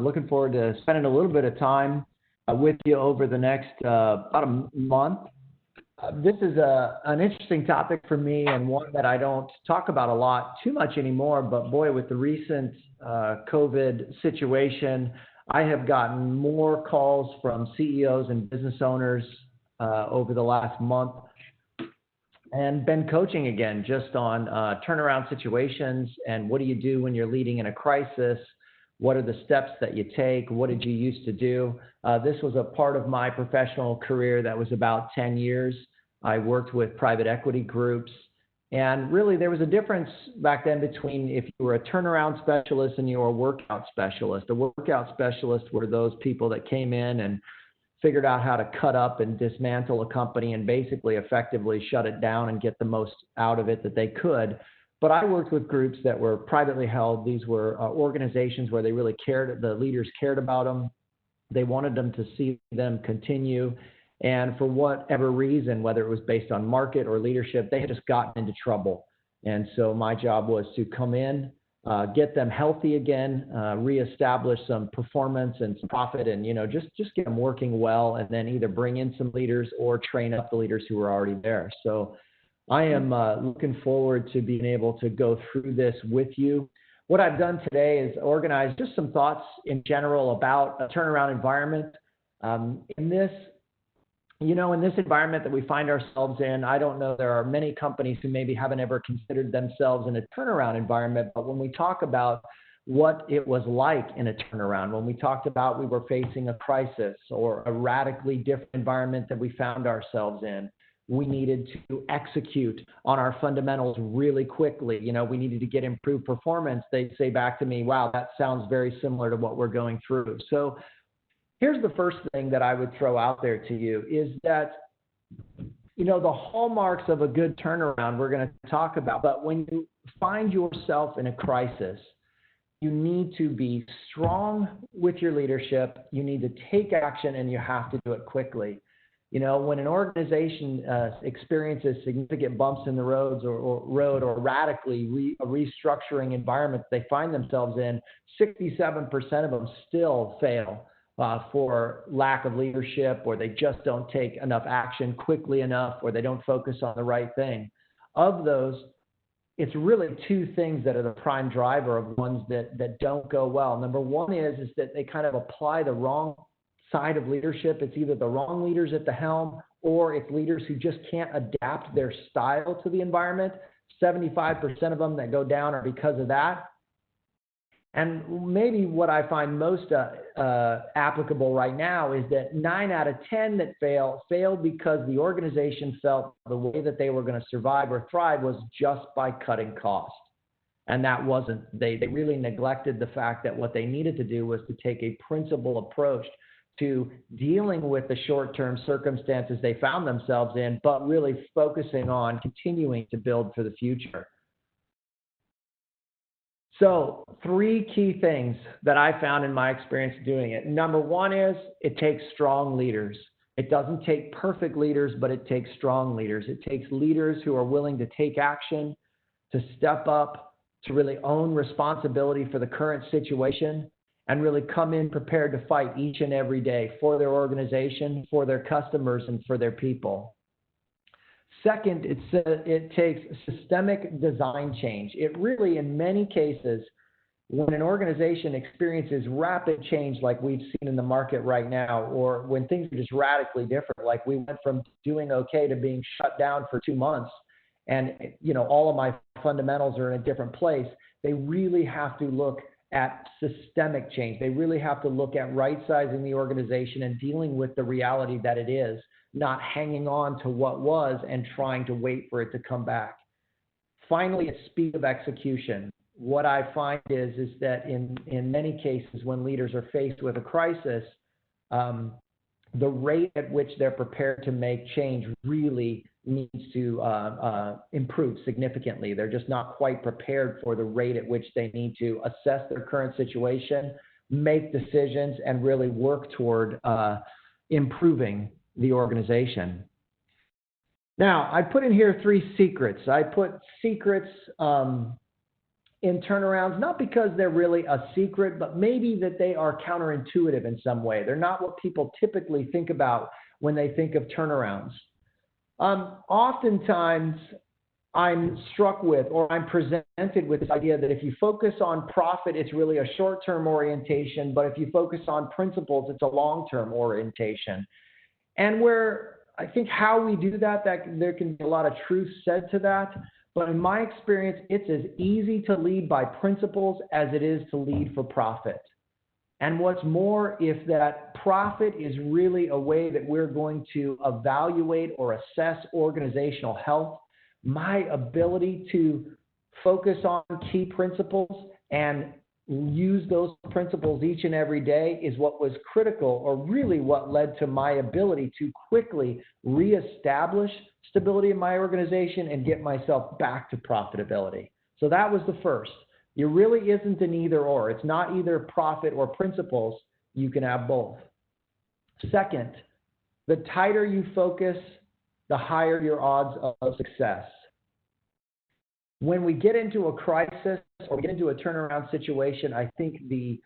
looking forward to spending a little bit of time with you over the next about a month. This is an interesting topic for me and one that I don't talk about a lot too much anymore, but boy, with the recent COVID situation, I have gotten more calls from CEOs and business owners over the last month and been coaching again just on turnaround situations and what do you do when you're leading in a crisis? What are the steps that you take? What did you used to do? This was a part of my professional career that was about 10 years. I worked with private equity groups. And really, there was a difference back then between if you were a turnaround specialist and you were a workout specialist. A workout specialist were those people that came in and figured out how to cut up and dismantle a company and basically effectively shut it down and get the most out of it that they could. But I worked with groups that were privately held. These were organizations where they really cared, the leaders cared about them. They wanted them to see them continue. And for whatever reason, whether it was based on market or leadership, they had just gotten into trouble. And so my job was to come in, get them healthy again, reestablish some performance and some profit, and just get them working well, and then either bring in some leaders or train up the leaders who were already there. So I am looking forward to being able to go through this with you. What I've done today is organize just some thoughts in general about a turnaround environment. In this environment that we find ourselves in, I don't know, there are many companies who maybe haven't ever considered themselves in a turnaround environment, but when we talk about what it was like in a turnaround, when we talked about we were facing a crisis or a radically different environment that we found ourselves in, we needed to execute on our fundamentals really quickly. We needed to get improved performance. They'd say back to me, wow, that sounds very similar to what we're going through. So here's the first thing that I would throw out there to you is that, the hallmarks of a good turnaround we're going to talk about, but when you find yourself in a crisis, you need to be strong with your leadership, you need to take action, and you have to do it quickly. When an organization experiences significant bumps in the road or radically a restructuring environment they find themselves in, 67% of them still fail. For lack of leadership, or they just don't take enough action quickly enough, or they don't focus on the right thing. Of those, it's really two things that are the prime driver of ones that don't go well. Number one is that they kind of apply the wrong side of leadership. It's either the wrong leaders at the helm, or it's leaders who just can't adapt their style to the environment. 75% of them that go down are because of that. And maybe what I find most applicable right now is that 9 out of 10 that failed because the organization felt the way that they were going to survive or thrive was just by cutting costs. And that wasn't, they really neglected the fact that what they needed to do was to take a principled approach to dealing with the short-term circumstances they found themselves in, but really focusing on continuing to build for the future. So 3 key things that I found in my experience doing it. Number one is it takes strong leaders. It doesn't take perfect leaders, but it takes strong leaders. It takes leaders who are willing to take action, to step up, to really own responsibility for the current situation, and really come in prepared to fight each and every day for their organization, for their customers, and for their people. Second, it takes systemic design change. It really, in many cases, when an organization experiences rapid change like we've seen in the market right now, or when things are just radically different, like we went from doing okay to being shut down for 2 months, and all of my fundamentals are in a different place, they really have to look at systemic change. They really have to look at right-sizing the organization and dealing with the reality that it is, not hanging on to what was and trying to wait for it to come back. Finally, it's speed of execution. What I find is that in many cases when leaders are faced with a crisis, the rate at which they're prepared to make change really needs to improve significantly. They're just not quite prepared for the rate at which they need to assess their current situation, make decisions, and really work toward improving the organization. Now, I put in here 3 secrets. I put secrets in turnarounds, not because they're really a secret, but maybe that they are counterintuitive in some way. They're not what people typically think about when they think of turnarounds. Oftentimes, I'm struck with, or I'm presented with this idea that if you focus on profit, it's really a short-term orientation, but if you focus on principles, it's a long-term orientation. And where I think how we do that, there can be a lot of truth said to that. But in my experience, it's as easy to lead by principles as it is to lead for profit. And what's more, if that profit is really a way that we're going to evaluate or assess organizational health, my ability to focus on key principles and use those principles each and every day is what was critical, or really what led to my ability to quickly reestablish stability in my organization and get myself back to profitability. So that was the first. It really isn't an either or. It's not either profit or principles. You can have both. Second, the tighter you focus, the higher your odds of success. When we get into a crisis or we get into a turnaround situation, I think the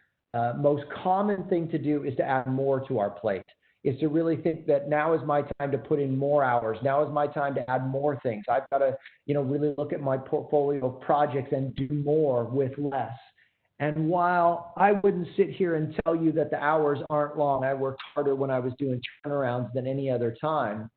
most common thing to do is to add more to our plate, is to really think that now is my time to put in more hours. Now is my time to add more things. I've got to, really look at my portfolio of projects and do more with less. And while I wouldn't sit here and tell you that the hours aren't long, I worked harder when I was doing turnarounds than any other time.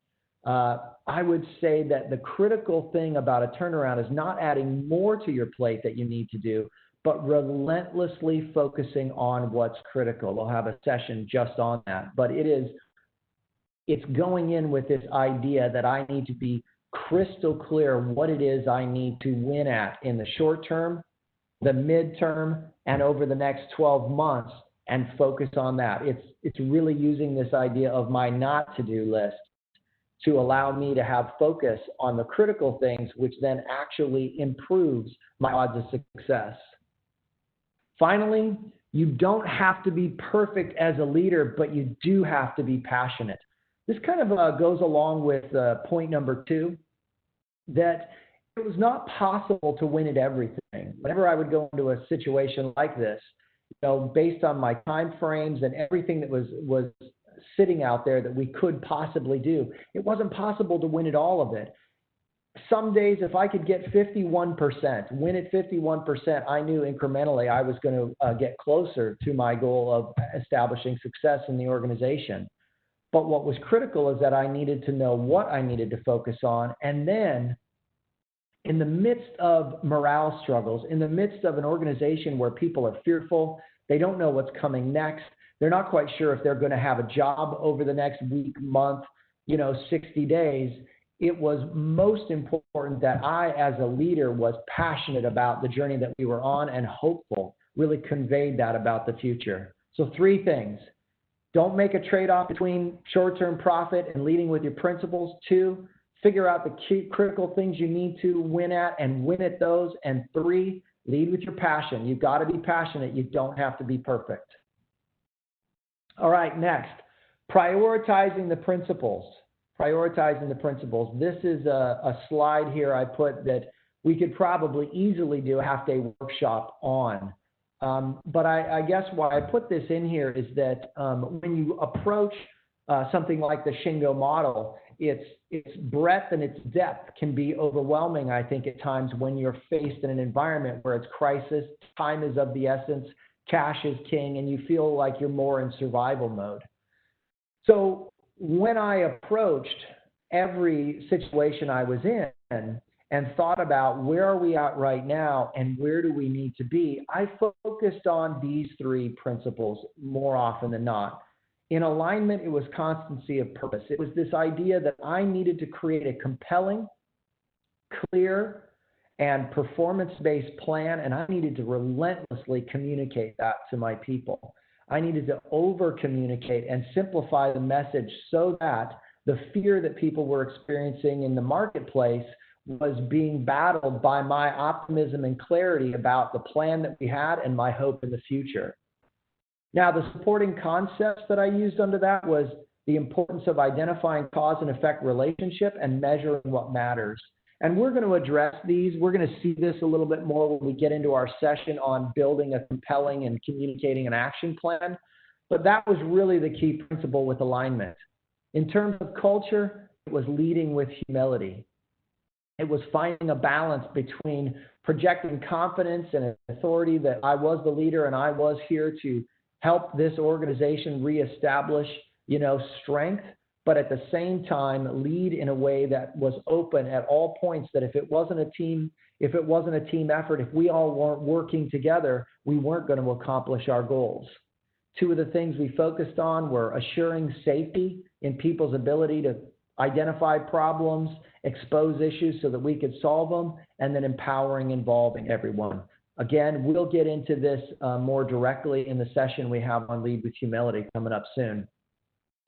I would say that the critical thing about a turnaround is not adding more to your plate that you need to do, but relentlessly focusing on what's critical. We'll have a session just on that, but it's going in with this idea that I need to be crystal clear what it is I need to win at in the short term, the midterm, and over the next 12 months, and focus on that. It's really using this idea of my not to-do list to allow me to have focus on the critical things, which then actually improves my odds of success. Finally, you don't have to be perfect as a leader, but you do have to be passionate. This kind of goes along with point number 2, that it was not possible to win at everything. Whenever I would go into a situation like this, based on my time frames and everything that was sitting out there that we could possibly do, it wasn't possible to win at all of it. Some days, if I could get 51%, win at 51%, I knew incrementally I was going to get closer to my goal of establishing success in the organization. But what was critical is that I needed to know what I needed to focus on. And then in the midst of morale struggles, in the midst of an organization where people are fearful, they don't know what's coming next, they're not quite sure if they're going to have a job over the next week, month, 60 days, it was most important that I, as a leader, was passionate about the journey that we were on and hopeful, really conveyed that about the future. So 3 things. Don't make a trade-off between short-term profit and leading with your principles. 2, figure out the key critical things you need to win at and win at those. And 3, lead with your passion. You've got to be passionate. You don't have to be perfect. All right, next, prioritizing the principles. Prioritizing the principles. This is a slide here I put that we could probably easily do a half-day workshop on. But I guess why I put this in here is that when you approach something like the Shingo model, its breadth and its depth can be overwhelming, I think, at times when you're faced in an environment where it's crisis, time is of the essence, cash is king, and you feel like you're more in survival mode. So when I approached every situation I was in and thought about where are we at right now and where do we need to be, I focused on these 3 principles more often than not. In alignment, it was constancy of purpose. It was this idea that I needed to create a compelling, clear, and performance-based plan, and I needed to relentlessly communicate that to my people. I needed to over-communicate and simplify the message so that the fear that people were experiencing in the marketplace was being battled by my optimism and clarity about the plan that we had and my hope in the future. Now, the supporting concepts that I used under that was the importance of identifying cause and effect relationship and measuring what matters. And we're going to address these. We're going to see this a little bit more when we get into our session on building a compelling and communicating an action plan. But that was really the key principle with alignment. In terms of culture, it was leading with humility. It was finding a balance between projecting confidence and authority that I was the leader and I was here to help this organization reestablish, strength, but at the same time lead in a way that was open at all points, that if it wasn't a team effort, if we all weren't working together, we weren't going to accomplish our goals. Two of the things we focused on were assuring safety in people's ability to identify problems, expose issues so that we could solve them, and then empowering, involving everyone. Again, we'll get into this more directly in the session we have on Lead with Humility coming up soon.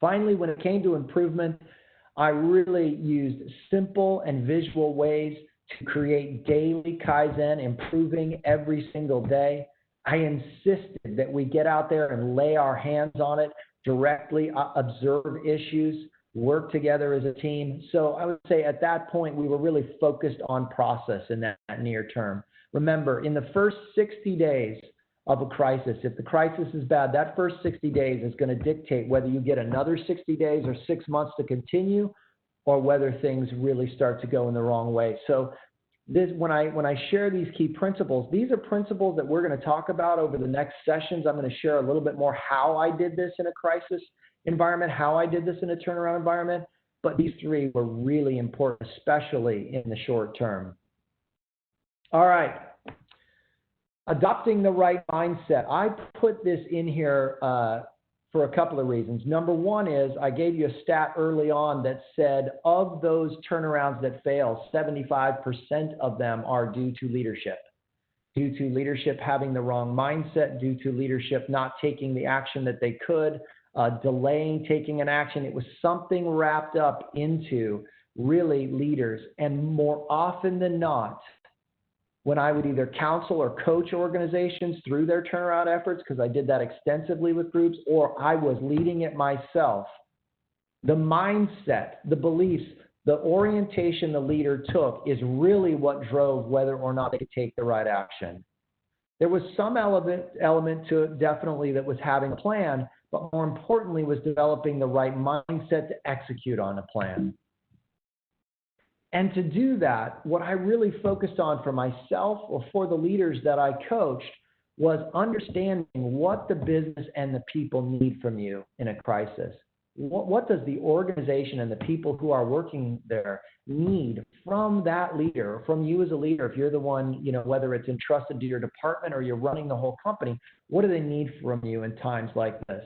Finally, when it came to improvement, I really used simple and visual ways to create daily Kaizen, improving every single day. I insisted that we get out there and lay our hands on it, directly observe issues, work together as a team. So I would say at that point, we were really focused on process in that near term. Remember, in the first 60 days of a crisis, if the crisis is bad, that first 60 days is going to dictate whether you get another 60 days or 6 months to continue, or whether things really start to go in the wrong way. So when I share these key principles, these are principles that we're going to talk about over the next sessions. I'm going to share a little bit more how I did this in a crisis environment, how I did this in a turnaround environment, but these three were really important, especially in the short term. All right. Adopting the right mindset. I put this in here for a couple of reasons. Number one is I gave you a stat early on that said of those turnarounds that fail, 75% of them are due to leadership. Due to leadership having the wrong mindset, due to leadership not taking the action that they could, delaying taking an action. It was something wrapped up into really leaders. And more often than not, when I would either counsel or coach organizations through their turnaround efforts, because I did that extensively with groups, or I was leading it myself, the mindset, the beliefs, the orientation the leader took is really what drove whether or not they could take the right action. There was some element to it definitely that was having a plan, but more importantly was developing the right mindset to execute on a plan. And to do that, what I really focused on for myself or for the leaders that I coached was understanding what the business and the people need from you in a crisis. What does the organization and the people who are working there need from that leader, from you as a leader? If you're the one, whether it's entrusted to your department or you're running the whole company, what do they need from you in times like this?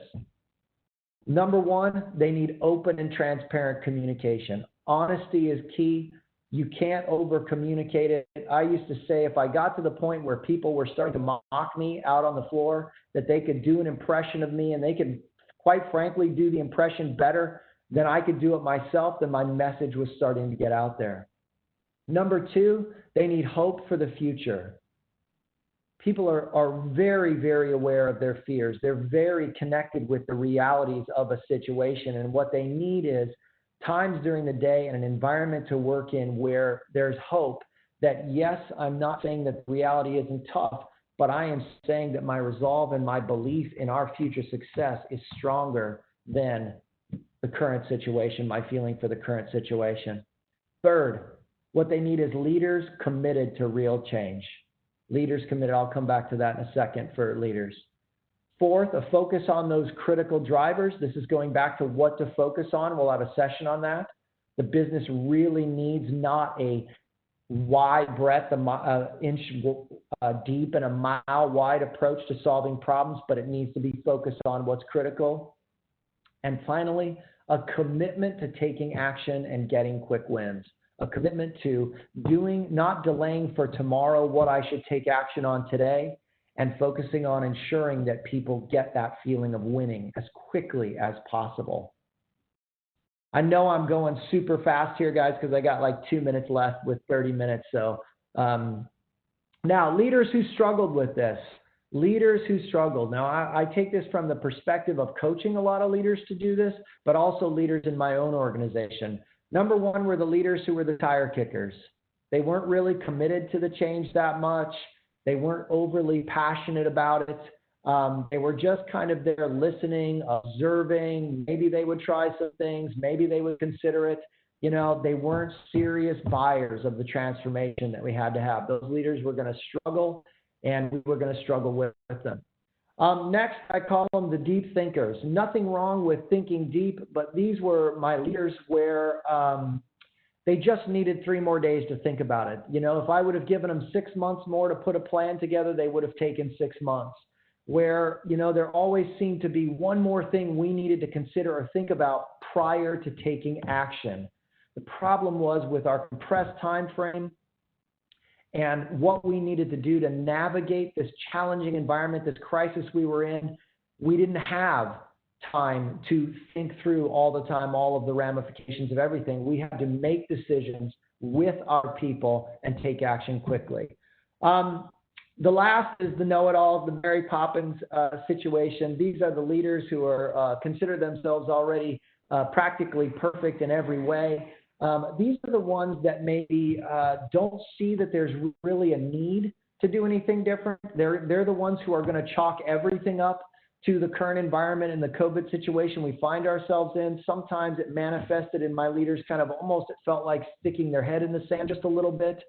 Number one, they need open and transparent communication. Honesty is key. You can't over communicate it. I used to say if I got to the point where people were starting to mock me out on the floor, that they could do an impression of me and they could, quite frankly, do the impression better than I could do it myself, then my message was starting to get out there. Number two, they need hope for the future. People are very, very aware of their fears. They're very connected with the realities of a situation. And what they need is times during the day and an environment to work in where there's hope that, yes, I'm not saying that the reality isn't tough, but I am saying that my resolve and my belief in our future success is stronger than the current situation, my feeling for the current situation. Third, what they need is leaders committed to real change. Leaders committed. I'll come back to that in a second for leaders. Fourth, a focus on those critical drivers. This is going back to what to focus on. We'll have a session on that. The business really needs not a wide breadth, inch deep and a mile wide approach to solving problems, but it needs to be focused on what's critical. And finally, a commitment to taking action and getting quick wins. A commitment to not delaying for tomorrow what I should take action on today, and focusing on ensuring that people get that feeling of winning as quickly as possible. I know I'm going super fast here, guys, because I got like 2 minutes left with 30 minutes. So now, leaders who struggled with this. Leaders who struggled. Now, I take this from the perspective of coaching a lot of leaders to do this, but also leaders in my own organization. Number one were the leaders who were the tire kickers. They weren't really committed to the change that much. They weren't overly passionate about it. They were just kind of there listening, observing. Maybe they would try some things. Maybe they would consider it. You know, they weren't serious buyers of the transformation that we had to have. Those leaders were going to struggle, and we were going to struggle with them. Next, I call them the deep thinkers. Nothing wrong with thinking deep, but these were my leaders where they just needed 3 more days to think about it. You know, if I would have given them 6 months more to put a plan together, they would have taken 6 months. Where, you know, there always seemed to be one more thing we needed to consider or think about prior to taking action. The problem was with our compressed time frame and what we needed to do to navigate this challenging environment, this crisis we were in, we didn't have time to think through all the time, all of the ramifications of everything. We had to make decisions with our people and take action quickly. The last is the know-it-alls, the Mary Poppins situation. These are the leaders who are consider themselves already practically perfect in every way. These are the ones that maybe don't see that there's really a need to do anything different. They're the ones who are going to chalk everything up to the current environment and the COVID situation we find ourselves in. Sometimes it manifested in my leaders kind of almost, it felt like sticking their head in the sand just a little bit.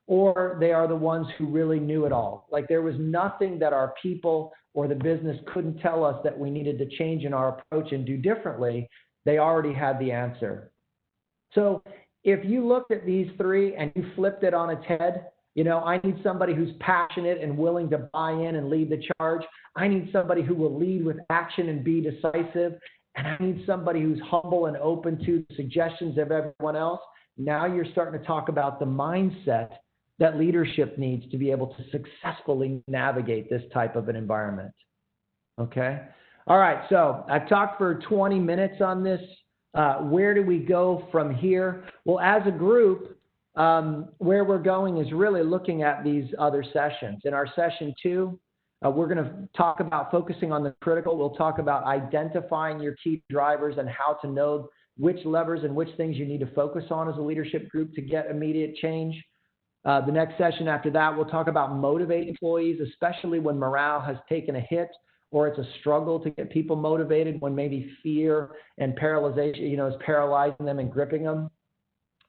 Or they are the ones who really knew it all. Like there was nothing that our people or the business couldn't tell us that we needed to change in our approach and do differently. They already had the answer. So if you looked at these 3 and you flipped it on its head, you know, I need somebody who's passionate and willing to buy in and lead the charge. I need somebody who will lead with action and be decisive. And I need somebody who's humble and open to the suggestions of everyone else. Now you're starting to talk about the mindset that leadership needs to be able to successfully navigate this type of an environment. Okay? All right, so I've talked for 20 minutes on this. Where do we go from here? Well, as a group, where we're going is really looking at these other sessions. In our session 2, we're going to talk about focusing on the critical. We'll talk about identifying your key drivers and how to know which levers and which things you need to focus on as a leadership group to get immediate change. The next session after that, we'll talk about motivating employees, especially when morale has taken a hit or it's a struggle to get people motivated when maybe fear and paralyzation, you know, is paralyzing them and gripping them.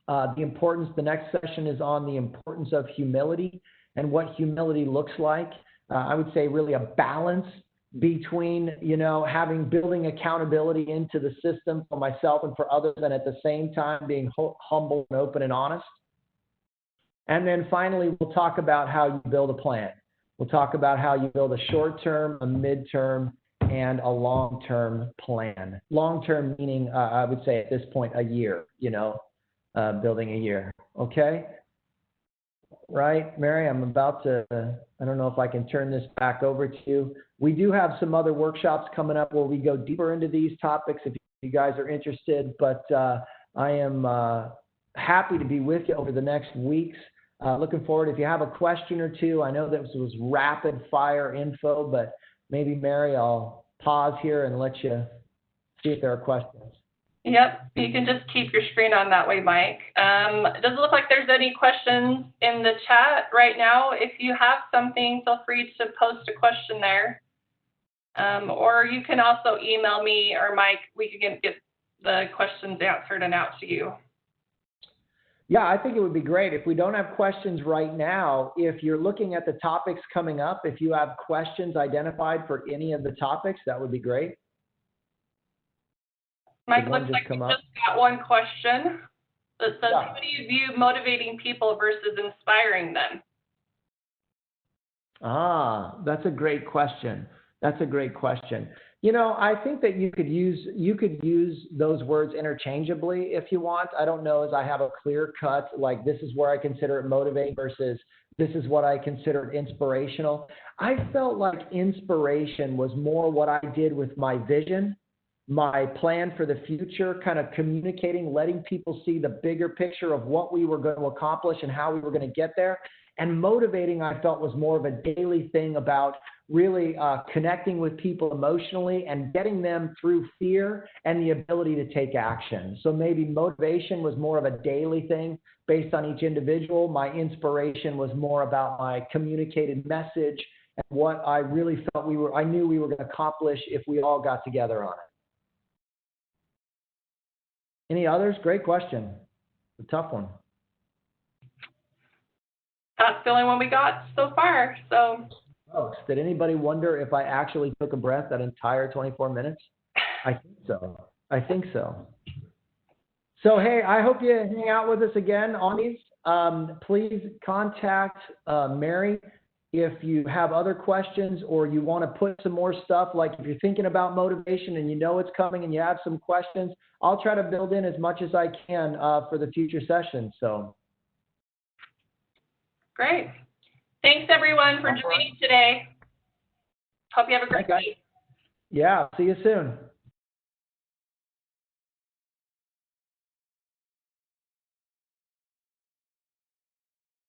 The next session is on the importance of humility and what humility looks like. I would say really a balance between, you know, building accountability into the system for myself and for others, and at the same time being humble and open and honest. And then finally, we'll talk about how you build a plan. We'll talk about how you build a short-term, a mid-term, and a long-term plan. Long-term meaning, I would say at this point, a year, you know, building a year. Okay? Right, Mary, I'm about to, I don't know if I can turn this back over to you. We do have some other workshops coming up where we go deeper into these topics if you guys are interested, but I am happy to be with you over the next weeks. Looking forward. If you have a question or two, I know this was rapid fire info, but maybe Mary, I'll pause here and let you see if there are questions. Yep, you can just keep your screen on that way, Mike. It doesn't look like there's any questions in the chat right now. If you have something, feel free to post a question there. Or you can also email me or Mike. We can get the questions answered and out to you. Yeah, I think it would be great. If we don't have questions right now, if you're looking at the topics coming up, if you have questions identified for any of the topics, that would be great. Mike, looks like we just got one question that says, how do you view motivating people versus inspiring them? That's a great question. That's a great question. You know, I think that you could use those words interchangeably if you want. I don't know as I have a clear cut, like this is where I consider it motivating versus this is what I consider inspirational. I felt like inspiration was more what I did with my vision, my plan for the future, kind of communicating, letting people see the bigger picture of what we were going to accomplish and how we were going to get there. And motivating, I felt, was more of a daily thing about really connecting with people emotionally and getting them through fear and the ability to take action. So maybe motivation was more of a daily thing based on each individual. My inspiration was more about my communicated message and what I really felt I knew we were going to accomplish if we all got together on it. Any others? Great question. A tough one. That's the only one we got so far. So, folks, did anybody wonder if I actually took a breath that entire 24 minutes? I think so. I think so. So, hey, I hope you hang out with us again on these. Please contact Mary if you have other questions or you want to put some more stuff, like if you're thinking about motivation and you know it's coming and you have some questions, I'll try to build in as much as I can for the future sessions. So. Great. Thanks, everyone, for joining today. Hope you have a great week. Yeah, see you soon.